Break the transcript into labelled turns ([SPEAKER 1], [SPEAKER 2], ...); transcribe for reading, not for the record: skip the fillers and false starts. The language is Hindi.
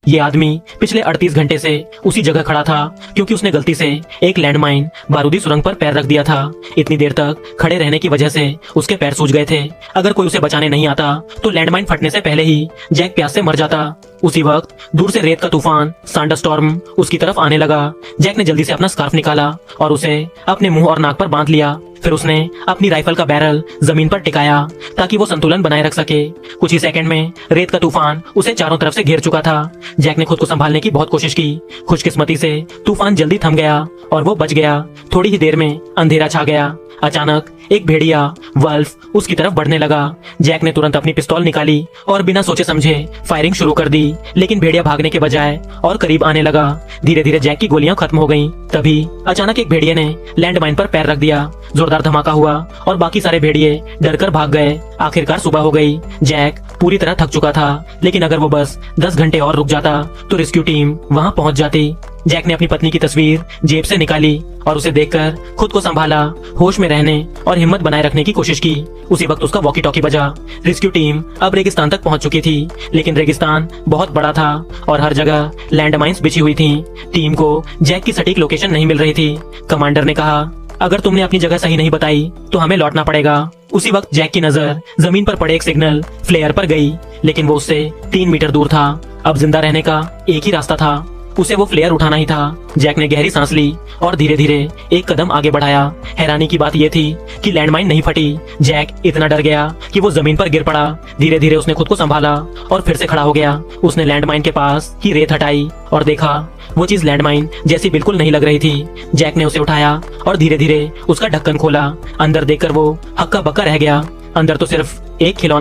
[SPEAKER 1] ये आदमी पिछले 38 घंटे से उसी जगह खड़ा था क्योंकि उसने गलती से एक लैंडमाइन बारूदी सुरंग पर पैर रख दिया था। इतनी देर तक खड़े रहने की वजह से उसके पैर सूज गए थे। अगर कोई उसे बचाने नहीं आता तो लैंडमाइन फटने से पहले ही जैक प्यास से मर जाता। उसी वक्त दूर से रेत का तूफान सांडरस्टॉर्म उसकी तरफ आने लगा। जैक ने जल्दी से अपना स्कार्फ निकाला और उसे अपने मुंह और नाक पर बांध लिया। फिर उसने अपनी राइफल का बैरल जमीन पर टिकाया ताकि वो संतुलन बनाए रख सके। कुछ ही सेकंड में रेत का तूफान उसे चारों तरफ से घेर चुका था। जैक ने खुद को संभालने की बहुत कोशिश की। खुशकिस्मती से तूफान जल्दी थम गया और वो बच गया। थोड़ी ही देर में अंधेरा छा गया। अचानक एक भेड़िया वल्फ उसकी तरफ बढ़ने लगा। जैक ने तुरंत अपनी पिस्तौल निकाली और बिना सोचे समझे फायरिंग शुरू कर दी, लेकिन भेड़िया भागने के बजाय और करीब आने लगा। धीरे धीरे जैक की गोलियां खत्म हो गईं। तभी अचानक एक भेड़िए ने लैंडमाइन पर पैर रख दिया। जोरदार धमाका हुआ और बाकी सारे भेड़िए डरकर भाग गए। आखिरकार सुबह हो गई। जैक पूरी तरह थक चुका था, लेकिन अगर वो बस 10 घंटे और रुक जाता तो रेस्क्यू टीम वहां पहुंच जाती। जैक ने अपनी पत्नी की तस्वीर जेब से निकाली और उसे देखकर खुद को संभाला, होश में रहने और हिम्मत बनाए रखने की कोशिश की। उसी वक्त उसका वॉकी टॉकी बजा। रेस्क्यू टीम अब रेगिस्तान तक पहुंच चुकी थी, लेकिन रेगिस्तान बहुत बड़ा था और हर जगह लैंडमाइंस बिछी हुई थी। टीम को जैक की सटीक लोकेशन नहीं मिल रही थी। कमांडर ने कहा, अगर तुमने अपनी जगह सही नहीं बताई तो हमें लौटना पड़ेगा। उसी वक्त जैक की नजर जमीन पर पड़े एक सिग्नल फ्लेयर पर गई, लेकिन वो उससे 3 मीटर दूर था। अब जिंदा रहने का एक ही रास्ता था, उसे वो फ्लेयर उठाना ही था। जैक ने गहरी सांस ली और धीरे धीरे एक कदम आगे बढ़ाया। हैरानी की बात यह थी कि लैंडमाइन नहीं फटी। जैक इतना डर गया कि वो जमीन पर गिर पड़ा। धीरे धीरे उसने खुद को संभाला और फिर से खड़ा हो गया। उसने लैंडमाइन के पास की रेत हटाई और देखा वो चीज लैंडमाइन जैसी बिल्कुल नहीं लग रही थी। जैक ने उसे उठाया और धीरे धीरे उसका ढक्कन खोला। अंदर देखकर वो हक्का बक्का रह गया। अंदर तो सिर्फ एक खिलौना